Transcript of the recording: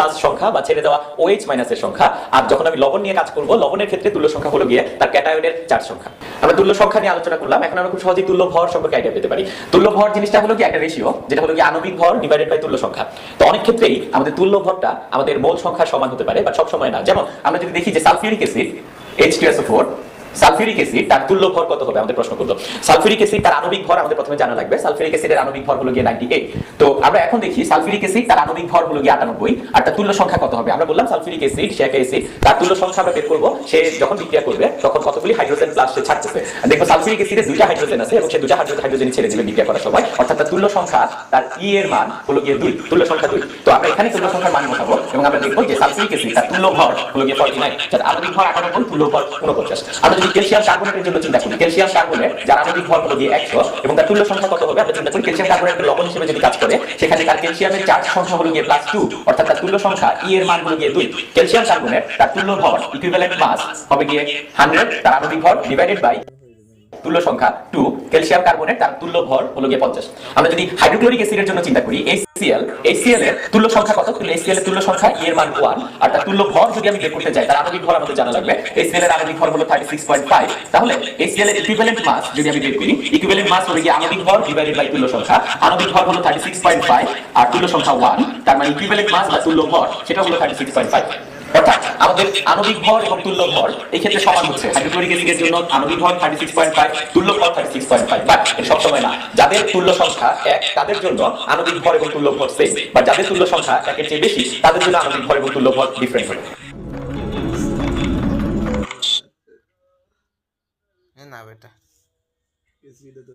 Plus সংখ্যা বা ছেড়ে দেওয়া OH মাইনাসের সংখ্যা। আর যখন আমি লবণ নিয়ে কাজ করব, লবণের ক্ষেত্রে তুল্য সংখ্যা হলো গিয়ে তার ক্যাটায়নের চার্জ সংখ্যা। আমরা তুল্য সংখ্যা নিয়ে আলোচনা করলাম, এখন আমরা খুব সহজেই তুল্য ভর সম্পর্কে আইডিয়া পেতে পারি। তুল্য ভর জিনিসটা হলো কি একটা রেশিও, যেটা হলো কি আণবিক ভর ডিভাইডেড বাই তুল্য সংখ্যা। তো অনেক ক্ষেত্রেই আমাদের তুল্য ভরটা আমাদের মোল সংখ্যার সমান হতে পারে, বাট সব সময় না। যেমন আমরা যদি দেখি যে sulphuric acid H2SO4, sulphuric acid তার তুল্য ভর কত হবে আমাদের প্রশ্ন করলো। সালফিউরিক অ্যাসিড তার আণবিক ভর আমাদের প্রথমে জানা লাগবে। সালফিউরিক অ্যাসিডের আণবিক ভর হলো গিয়ে 98। তো আমরা এখন দেখি সালফিউরিক অ্যাসিড তার আণবিক ভর হলো গিয়ে 98, আর তার তুল্য সংখ্যা কত হবে। আমরা বললাম সালফিউরিক অ্যাসিড সে একটা অ্যাসিড, তার তুল্য সংখ্যা আমরা বের করব। সে যখন বিক্রিয়া করবে তখন কতগুলি হাইড্রোজেন প্লাস সে ছাড়তেছে। দেখো সালফিউরিক অ্যাসিডে দুইটা হাইড্রোজেন আছে এবং সে দুইটা হাইড্রোজেন ছেড়ে দিবে বিক্রিয়া করার সময়, অর্থাৎ তার তুল্য সংখ্যা তার ই এর মান হলো গিয়ে 2, তুল্য সংখ্যা 2। তো আমরা এখানে তুল্য সংখ্যার মান বসাবো এবং আমরা দেখব যে সালফিউরিক অ্যাসিড তার তুল্য ভর হলো গিয়ে 49, যার আণবিক ভর 98, তুল্য ভর 49। আমরা যদি ক্যালসিয়াম কার্বনেটের জন্য চিন্তা করি, ক্যালসিয়াম কার্বনেট যার আণবিক ভর হলো গিয়ে 100 এবং তার তুল্য সংখ্যা কত হবে আমরা চিন্তা করি। ক্যালসিয়াম কার্বনেট লবণ হিসেবে যদি কাজ করে, সেখানে তার ক্যালসিয়ামের চার্জ সংখ্যা হলো গিয়ে +2, অর্থাৎ তার তুল্য সংখ্যা ই এর মান হলো গিয়ে 2। ক্যালসিয়াম কার্বনেট তার তুল্য ভর ইকুইভ্যালেন্ট মাস হবে গিয়ে 100, তার আণবিক ভর ডিভাইডেড বাই তুল্য সংখ্যা 2। ক্যালসিয়াম কার্বনেট তার তুল্য ভর হলো গিয়ে 50। আমরা যদি হাইড্রোক্লোরিক অ্যাসিডের জন্য চিন্তা করি, HCl এর তুল্য সংখ্যা কত? HCl এর তুল্য সংখ্যা ই এর মান 1, আর তার তুল্য ভর যদি আমি বের করতে যাই, তার আণবিক ভর আমাদের জানা লাগবে। HCl এর আণবিক ভর হলো 36.5। তাহলে HCl এর ইকুইভ্যালেন্ট মাস যদি আমি বের করি, ইকুইভ্যালেন্ট মাস হবে গিয়ে আণবিক ভর ডিভাইডেড বাই তুল্য সংখ্যা। আণবিক ভর হলো 36.5 আর তুল্য সংখ্যা 1, তার মানে ইকুইভ্যালেন্ট মাস বা তুল্য ভর সেটা হলো 36.5। অর্থাৎ আমাদের আণবিক ভর এবং তুল্য ভর এই ক্ষেত্রে সমান হচ্ছে। হাইড্রোক্লোরিক অ্যাসিডের জন্য আণবিক ভর 36.5, তুল্য ভর 36.5, বাট এটা সব সময় না। যাদের তুল্য সংখ্যা 1 তাদের জন্য আণবিক ভর এবং তুল্য ভর সেম, বা যাদের তুল্য সংখ্যা 1 এর চেয়ে বেশি তাদের জন্য আণবিক ভর এবং তুল্য ভর ডিফারেন্ট হবে। না বেটা